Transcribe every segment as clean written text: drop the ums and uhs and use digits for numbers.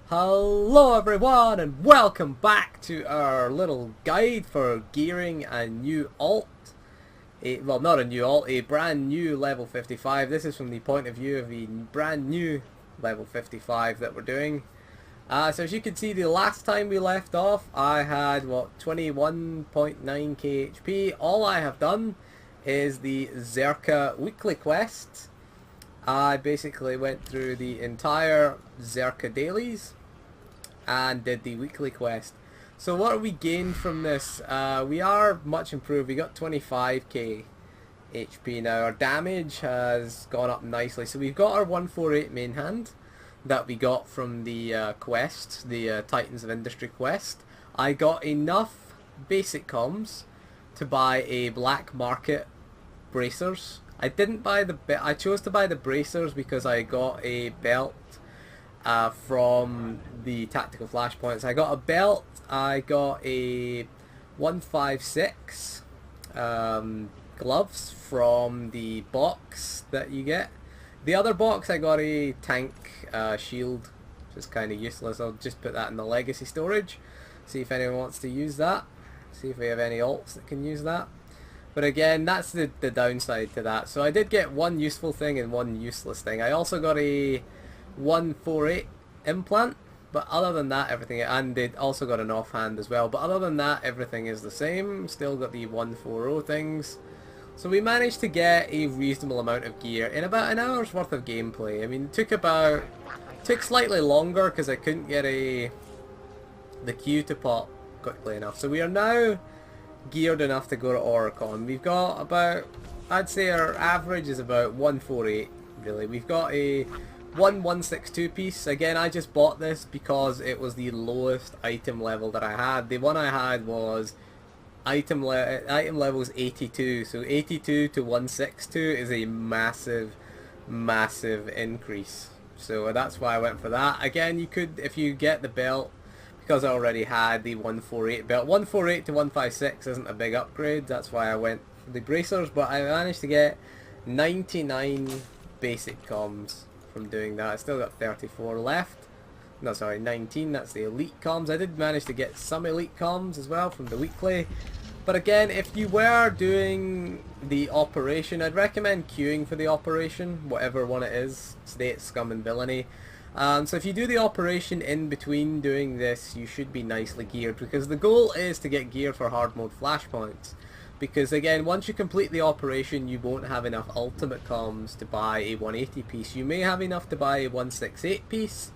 Hello everyone and welcome back to our little guide for gearing a new alt. Well, not a new alt, a brand new level 55. This is from the point of view of the brand new level 55 that we're doing. So as you can see, the last time we left off I had, 21.9k HP. All I have done is the Zerka weekly quest. I basically went through the entire Zerka dailies and did the weekly quest. So what have we gained from this? We are much improved. We got 25k HP now. Our damage has gone up nicely. So we've got our 148 main hand that we got from the quest, the Titans of Industry quest. I got enough basic comms to buy a black market bracers. I didn't buy I chose to buy the bracers because I got a belt from the tactical flashpoints. I got a belt, I got a 156 gloves from the box that you get. The other box I got a tank shield, which is kind of useless. I'll just put that in the legacy storage, see if anyone wants to use that, see if we have any alts that can use that. But again, that's the downside to that. So I did get one useful thing and one useless thing. I also got a 148 implant, but other than that everything, and they also got an offhand as well, but other than that everything is the same. Still got the 140 things. So we managed to get a reasonable amount of gear in about an hour's worth of gameplay. I mean, it took slightly longer because I couldn't get the queue to pop quickly enough. So we are now geared enough to go to Oricon. We've got about, I'd say our average is about 148 really. We've got a 162 piece. Again, I just bought this because it was the lowest item level that I had. The one I had was item level is 82, so 82 to 162 is a massive increase. So that's why I went for that. Again, you could, if you get the belt, because I already had the 148 belt. 148 to 156 isn't a big upgrade, that's why I went for the bracers, but I managed to get 99 basic comms from doing that. I still got 34 left. No, sorry, 19, that's the elite comms. I did manage to get some elite comms as well from the weekly. But again, if you were doing the operation, I'd recommend queuing for the operation, whatever one it is, state, scum and villainy. So if you do the operation in between doing this, you should be nicely geared, because the goal is to get gear for hard mode flashpoints. Because again, once you complete the operation, you won't have enough ultimate comms to buy a 180 piece. You may have enough to buy a 168 piece,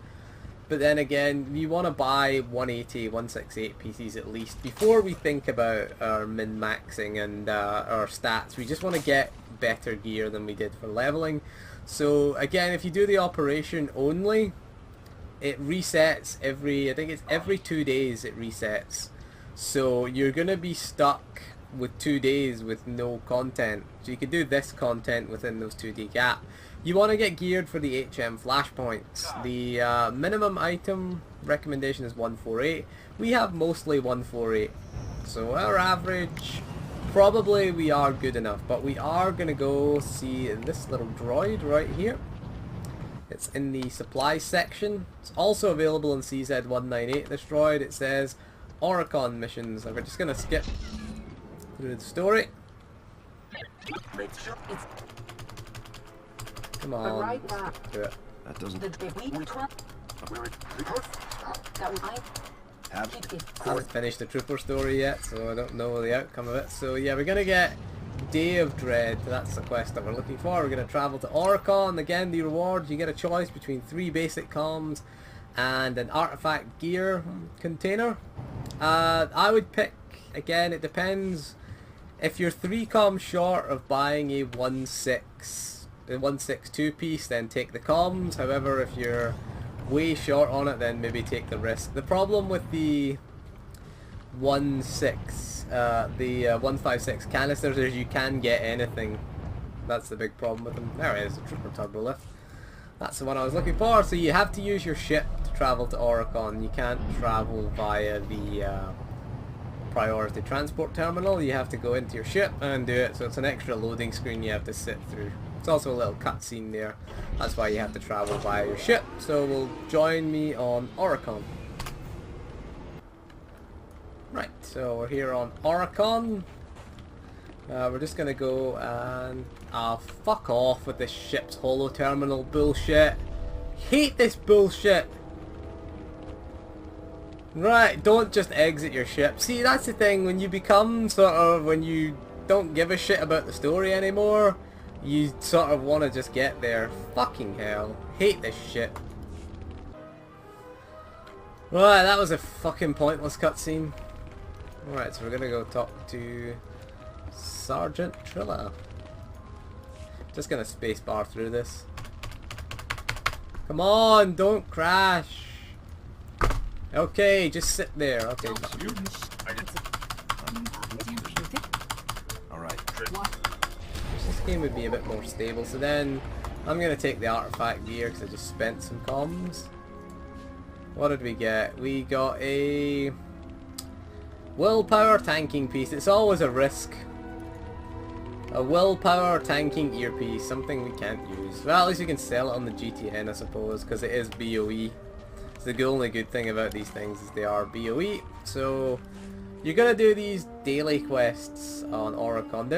but then again, you want to buy 180, 168 pieces at least before we think about our min-maxing and our stats. We just want to get better gear than we did for leveling. So again, if you do the operation only, it resets I think it's every 2 days it resets. So you're going to be stuck with 2 days with no content. So you can do this content within those 2-day gap. You want to get geared for the HM flashpoints. The minimum item recommendation is 148. We have mostly 148. So our average, probably we are good enough, but we are going to go see this little droid right here. It's in the supply section. It's also available in CZ198, this droid. It says Oricon missions. And we're just going to skip through the story. Come on, let's do it. That doesn't. I haven't finished the trooper story yet, so I don't know the outcome of it. So yeah, we're gonna get Day of Dread. That's the quest that we're looking for. We're gonna travel to Oricon. Again, the reward, you get a choice between 3 basic comms and an artifact gear container. I would pick, again, it depends. If you're 3 comms short of buying a 162 piece, then take the comms. However, if you're way short on it, then maybe take the risk. The problem with the 156 canisters is you can get anything. That's the big problem with them. There it is, the Trooper Turbo Lift. That's the one I was looking for. So you have to use your ship to travel to Oricon. You can't travel via the priority transport terminal. You have to go into your ship and do it. So it's an extra loading screen you have to sit through. It's also a little cutscene there. That's why you have to travel via your ship. So we'll join me on Oricon. Right, so we're here on Oricon. We're just gonna go and fuck off with this ship's holo terminal bullshit. Hate this bullshit. Right, don't just exit your ship. See, that's the thing, when you become when you don't give a shit about the story anymore, you sort of want to just get there. Fucking hell. Hate this shit. Right, that was a fucking pointless cutscene. Alright, so we're gonna go talk to Sergeant Trilla. Just gonna spacebar through this. Come on, don't crash. Okay, just sit there. Okay. Alright. This game would be a bit more stable. So then I'm gonna take the artifact gear because I just spent some comms. What did we get? We got a willpower tanking piece. It's always a risk. A willpower tanking earpiece, something we can't use. Well, at least we can sell it on the GTN, I suppose, because it is BOE. So the only good thing about these things is they are BOE. So you're gonna do these daily quests on Oricon.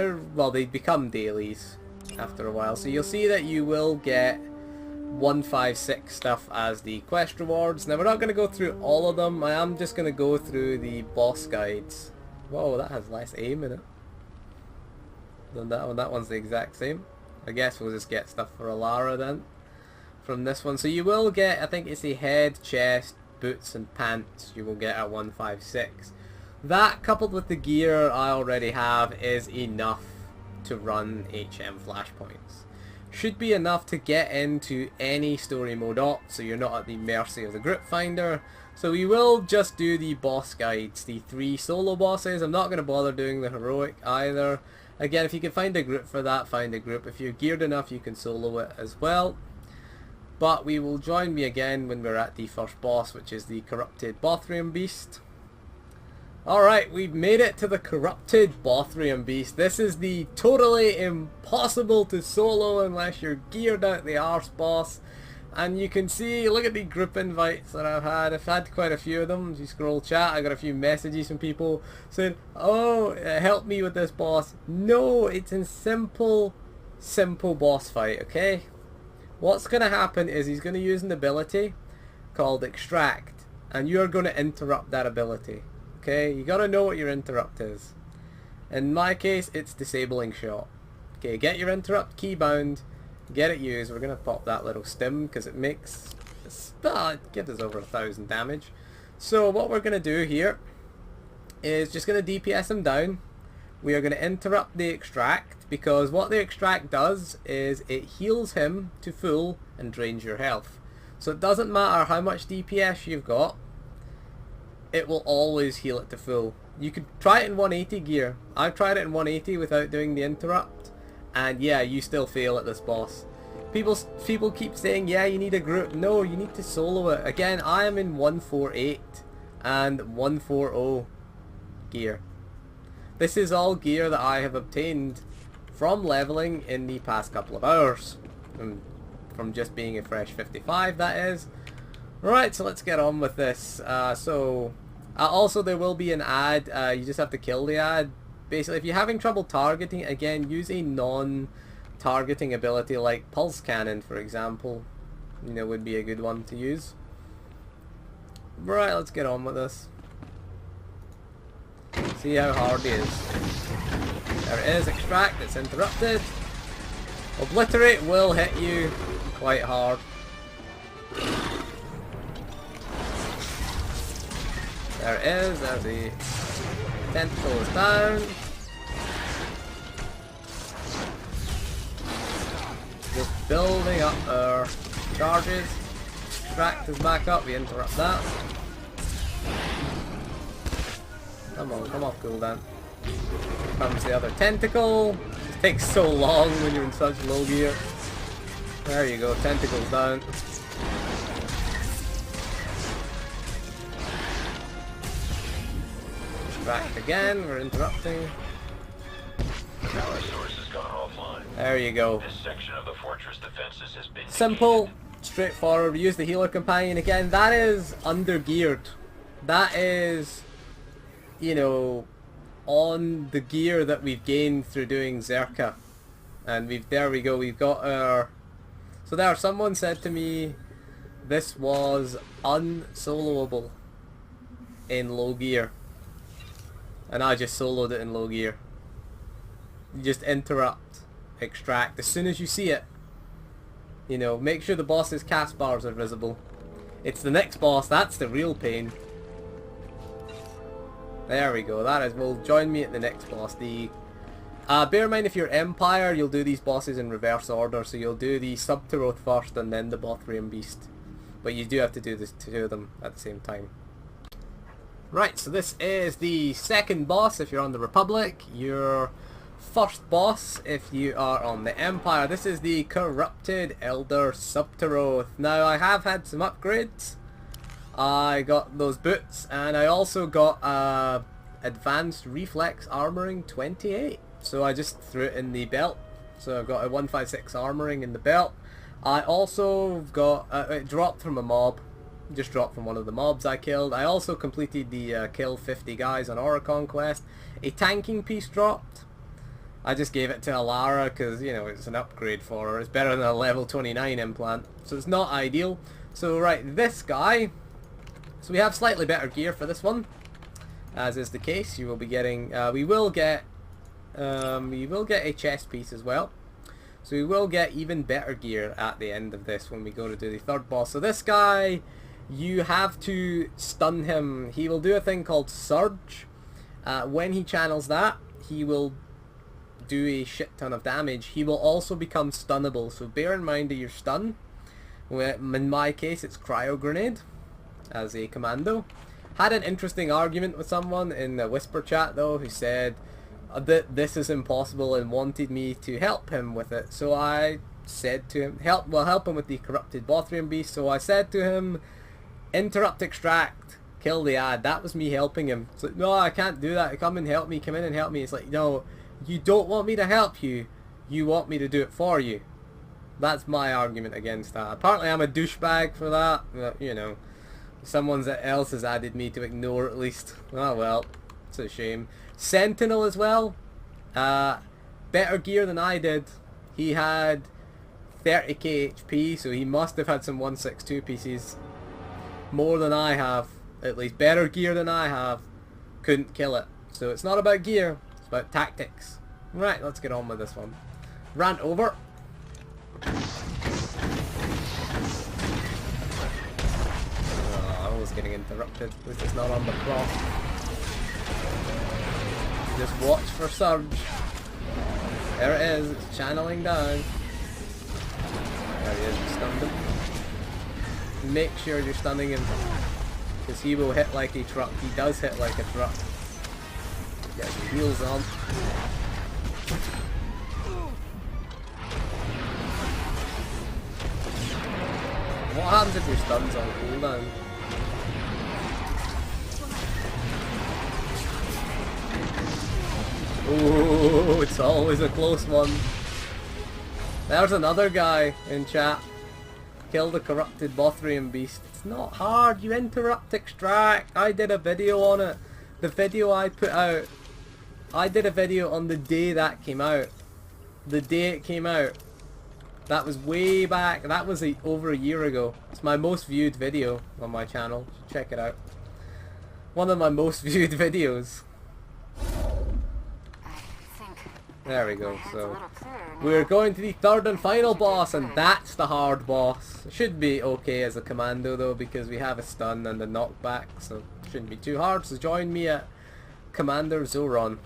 They become dailies after a while. So you'll see that you will get 156 stuff as the quest rewards. Now we're not gonna go through all of them. I am just gonna go through the boss guides. Whoa, that has less aim in it than that one. That one's the exact same. I guess we'll just get stuff for Alara then from this one. So you will get, I think it's the head, chest, boots and pants you will get at 156. That coupled with the gear I already have is enough to run HM flashpoints. Should be enough to get into any story mode op, so you're not at the mercy of the group finder. So we will just do the boss guides, the 3 solo bosses. I'm not going to bother doing the heroic either. Again, if you can find a group for that, find a group. If you're geared enough, you can solo it as well. But we will join me again when we're at the first boss, which is the Corrupted Bothrium Beast. Alright, we've made it to the Corrupted Bothrium Beast. This is the totally impossible to solo unless you're geared out the arse boss. And you can see, look at the group invites that I've had. I've had quite a few of them. If you scroll chat, I got a few messages from people saying, oh, help me with this boss. No, it's a simple boss fight, okay? What's going to happen is he's going to use an ability called Extract. And you're going to interrupt that ability. Okay, you got to know what your interrupt is. In my case, it's Disabling Shot. Okay, get your interrupt keybound. Get it used. We're going to pop that little stim because it makes, it gives us over 1,000 damage. So what we're going to do here is just going to DPS him down. We are going to interrupt the extract because what the extract does is it heals him to full and drains your health. So it doesn't matter how much DPS you've got, it will always heal it to full. You could try it in 180 gear. I've tried it in 180 without doing the interrupt. And yeah, you still fail at this boss. People keep saying, yeah, you need a group. No, you need to solo it. Again, I am in 148 and 140 gear. This is all gear that I have obtained from leveling in the past couple of hours. From just being a fresh 55, that is. Right, so let's get on with this. Also there will be an ad. You just have to kill the ad. Basically, if you're having trouble targeting, again, use a non-targeting ability like Pulse Cannon, for example. You know, would be a good one to use. Right, let's get on with this. See how hard he is. There it is, Extract, it's interrupted. Obliterate will hit you quite hard. There it is, there's the tentacle is down. Just building up our charges. Extract is back up, we interrupt that. Come on, come off cooldown. Here comes the other tentacle. It takes so long when you're in such low gear. There you go, tentacles down. Extract again, we're interrupting. Power source has gone offline. There you go. This section of the fortress defenses has been Simple, completed. straightforward. We use the healer companion again. That is under geared. That is, you know, on the gear that we've gained through doing Zerka. And there we go, we've got our... So there, someone said to me this was unsoloable in low gear. And I just soloed it in low gear. You just interrupt, extract, as soon as you see it. You know, make sure the boss's cast bars are visible. It's the next boss, that's the real pain. There we go, that is, well, join me at the next boss. Bear in mind, if you're Empire, you'll do these bosses in reverse order, so you'll do the subterror first and then the Bothrian Beast. But you do have to do the two of them at the same time. Right, so this is the second boss if you're on the Republic. Your first boss if you are on the Empire. This is the Corrupted Elder Subterror. Now, I have had some upgrades. I got those boots, and I also got advanced reflex armoring 28. So I just threw it in the belt. So I've got a 156 armoring in the belt. I also got it dropped from a mob. Just dropped from one of the mobs I killed. I also completed the kill 50 guys on Oricon quest. A tanking piece dropped. I just gave it to Alara because, you know, it's an upgrade for her. It's better than a level 29 implant. So it's not ideal. So right, this guy. So we have slightly better gear for this one, as is the case. You will be getting, we will get a chest piece as well. So we will get even better gear at the end of this when we go to do the third boss. So this guy, you have to stun him. He will do a thing called Surge. When he channels that, he will do a shit ton of damage. He will also become stunnable. So bear in mind that your stun, in my case it's Cryo Grenade. As a commando. Had an interesting argument with someone in the whisper chat though, who said that this is impossible and wanted me to help him with it. So I said to him, help him with the Corrupted Bothrian Beast. So I said to him, interrupt, extract, kill the ad. That was me helping him. It's like, no, I can't do that. Come and help me. Come in and help me. It's like, no, you don't want me to help you. You want me to do it for you. That's my argument against that. Apparently I'm a douchebag for that. You know. Someone else has added me to ignore at least. Oh well, it's a shame. Sentinel as well. Better gear than I did. He had 30k HP, so he must have had some 162 pieces. More than I have, at least. Better gear than I have. Couldn't kill it. So it's not about gear, it's about tactics. Right, let's get on with this one. Rant over. Getting interrupted. At least it's not on the clock. Just watch for Surge. There it is, it's channeling down. There he is, you stunned him. Make sure you're stunning him, because he will hit like a truck. He does hit like a truck. Get your heels on. What happens if your stun's on cooldown? Ooh, it's always a close one. There's another guy in chat. Kill the Corrupted Bothrian Beast. It's not hard. You interrupt, extract. I did a video on it. The video I put out. I did a video on the day that came out. The day it came out. That was way back. That was over a year ago. It's my most viewed video on my channel. Check it out. One of my most viewed videos. There we go, so we're going to the third and final boss, and that's the hard boss. It should be okay as a commando though, because we have a stun and a knockback, so it shouldn't be too hard. So join me at Commander Zoron.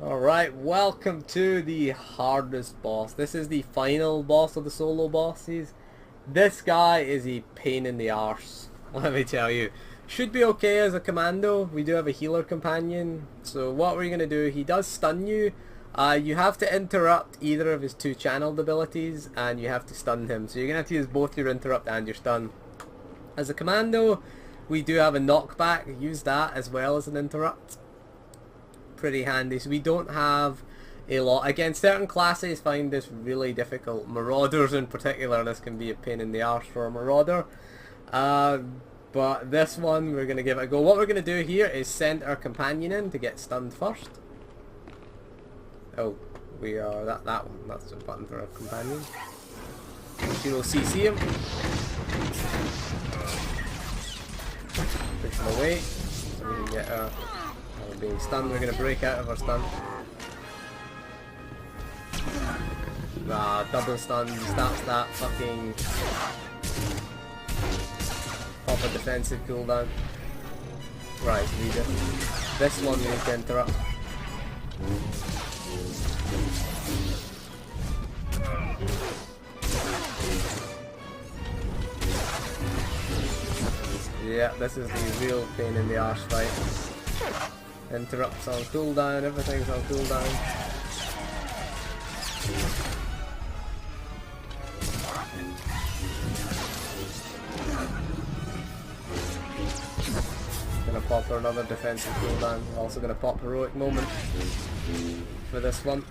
Alright, welcome to the hardest boss. This is the final boss of the solo bosses. This guy is a pain in the arse, let me tell you. Should be okay as a commando. We do have a healer companion, so what we're going to do, he does stun you. You have to interrupt either of his two channeled abilities, and you have to stun him. So you're going to have to use both your interrupt and your stun. As a commando, we do have a knockback. Use that as well as an interrupt. Pretty handy. So we don't have a lot. Again, certain classes find this really difficult. Marauders in particular, this can be a pain in the arse for a Marauder. But this one, we're going to give it a go. What we're going to do here is send our companion in to get stunned first. Oh, we are... that one. That's the button for our companion. She will CC him. Push him away. So we can get our being stunned. We're going to break out of our stun. Double stun starts that fucking pop a defensive cooldown. Right, so we just this one we need to interrupt. Yeah, this is the real pain in the arse fight. Interrupts on cooldown, everything's on cooldown. Gonna pop for another defensive cooldown. Also gonna pop heroic moment for this one.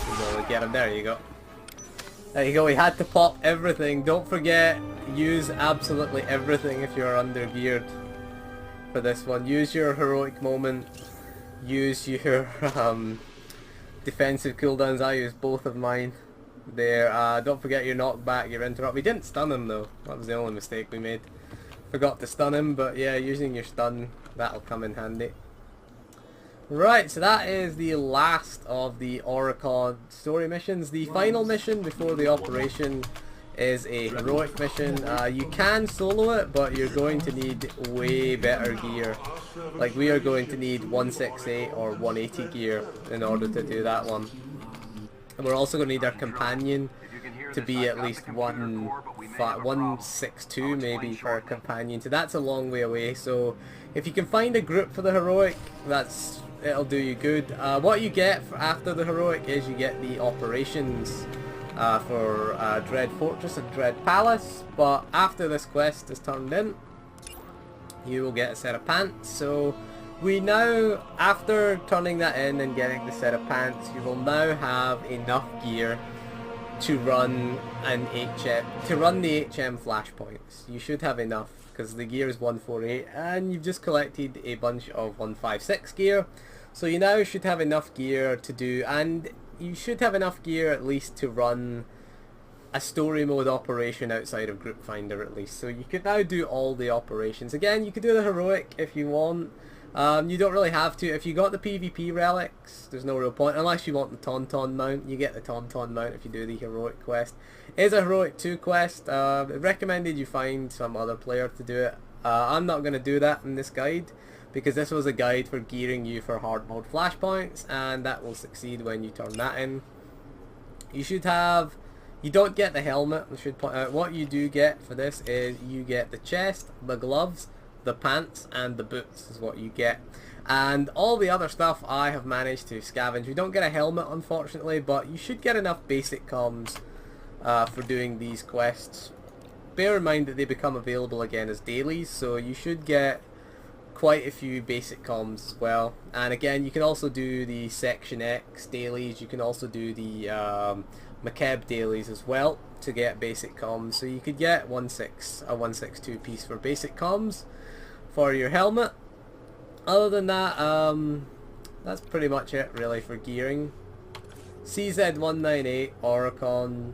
So get him. There you go. There you go. We had to pop everything. Don't forget, use absolutely everything if you're under geared for this one. Use your heroic moment. Use your defensive cooldowns. I used both of mine there. Don't forget your knockback, your interrupt. We didn't stun him though. That was the only mistake we made. Forgot to stun him, but yeah, using your stun, that'll come in handy. Right, so that is the last of the Oricon story missions. The final mission before the operation is a heroic mission. You can solo it, but you're going to need way better gear. Like, we are going to need 168 or 180 gear in order to do that one. And we're also going to need our companion to be at least 162 maybe for a companion. So that's a long way away. So if you can find a group for the heroic, it'll do you good. What you get after the heroic is you get the operations for Dread Fortress and Dread Palace, but after this quest is turned in, you will get a set of pants. So we now, after turning that in and getting the set of pants, you will now have enough gear to run an HM, to run the HM flashpoints. You should have enough, because the gear is 148 and you've just collected a bunch of 156 gear. So you now should have enough gear to do, and you should have enough gear at least to run a story mode operation outside of Group Finder at least. So you could now do all the operations. Again, you could do the heroic if you want. You don't really have to. If you got the PvP relics, there's no real point, unless you want the Tauntaun mount. You get the Tauntaun mount if you do the heroic quest. It is a heroic 2 quest. Recommended you find some other player to do it. I'm not going to do that in this guide, because this was a guide for gearing you for hard mode flashpoints, and that will succeed when you turn that in. You should have... You don't get the helmet, I should point out. What you do get for this is you get the chest, the gloves, the pants, and the boots is what you get. And all the other stuff I have managed to scavenge. You don't get a helmet unfortunately, but you should get enough basic comms for doing these quests. Bear in mind that they become available again as dailies, so you should get quite a few basic comms as well. And again, you can also do the Section X dailies. You can also do the Makeb dailies as well to get basic comms. So you could get a 162 piece for basic comms for your helmet. Other than that, that's pretty much it really for gearing. CZ198 Oricon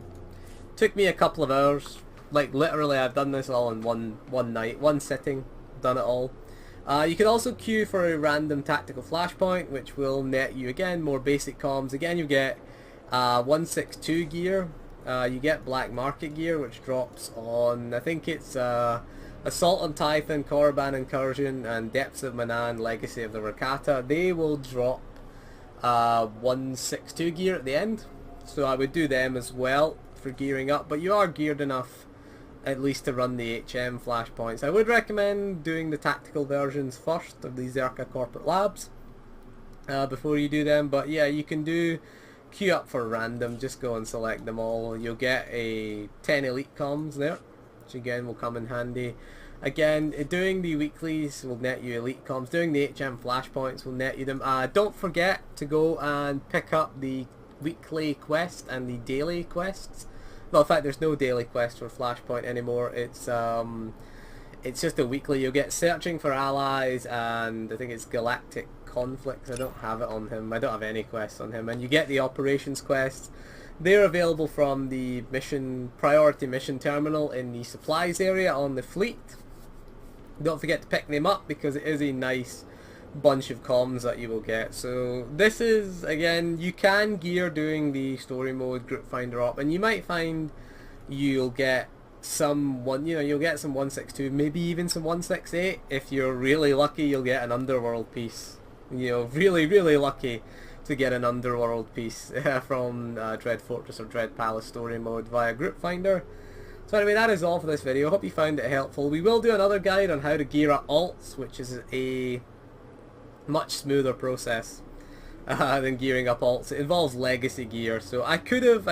took me a couple of hours. Like literally, I've done this all in one night, one sitting, done it all. You can also queue for a random tactical flashpoint, which will net you again more basic comms. Again, you get 162 gear. You get black market gear, which drops on, I think it's Assault on Typhon, Korriban Incursion, and Depths of Manan, Legacy of the Rakata. They will drop 162 gear at the end, so I would do them as well for gearing up. But you are geared enough at least to run the HM flashpoints. I would recommend doing the tactical versions first of the Zerka Corporate Labs before you do them. But yeah, you can do queue up for random, just go and select them all. You'll get a 10 elite comms there, which again will come in handy. Again, doing the weeklies will net you elite comms. Doing the HM flashpoints will net you them. Don't forget to go and pick up the weekly quest and the daily quests. Well, in fact, there's no daily quest for Flashpoint anymore. It's just a weekly. You'll get searching for allies, and I think it's galactic conflicts. I don't have it on him. I don't have any quests on him. And you get the operations quests. They're available from the priority mission terminal in the supplies area on the fleet. Don't forget to pick them up because it is a nice bunch of comms that you will get. So this is, again, you can gear doing the story mode group finder op, and you might find you'll get you'll get some 162, maybe even some 168. If you're really lucky, you'll get an underworld piece. Really lucky to get an underworld piece from Dread Fortress or Dread Palace story mode via group finder. So anyway, that is all for this video. Hope you found it helpful. We will do another guide on how to gear up alts, which is a much smoother process than gearing up alts. It involves legacy gear, so I could have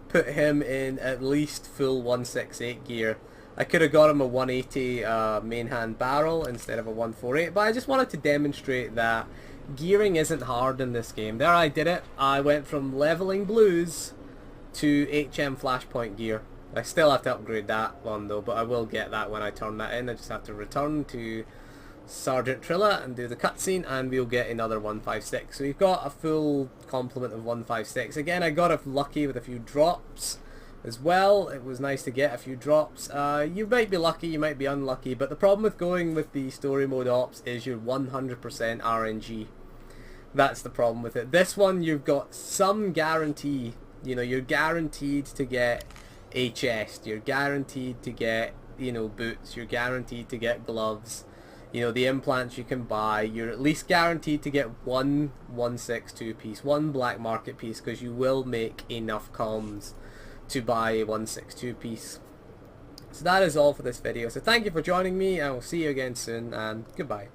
put him in at least full 168 gear. I could have got him a 180 main hand barrel instead of a 148, but I just wanted to demonstrate that gearing isn't hard in this game. There, I did it. I went from leveling blues to HM flashpoint gear. I still have to upgrade that one though, but I will get that when I turn that in. I just have to return to Sergeant Trilla and do the cutscene, and we'll get another 156. So we've got a full complement of 156. Again, I got lucky with a few drops as well. It was nice to get a few drops. You might be lucky, you might be unlucky, but the problem with going with the story mode ops is you're 100% RNG. That's the problem with it. This one, you've got some guarantee. You're guaranteed to get a chest. You're guaranteed to get, boots. You're guaranteed to get gloves. The implants you can buy. You're at least guaranteed to get one 162 piece, one black market piece, because you will make enough comms to buy a 162 piece. So that is all for this video. So thank you for joining me, and we'll see you again soon, and goodbye.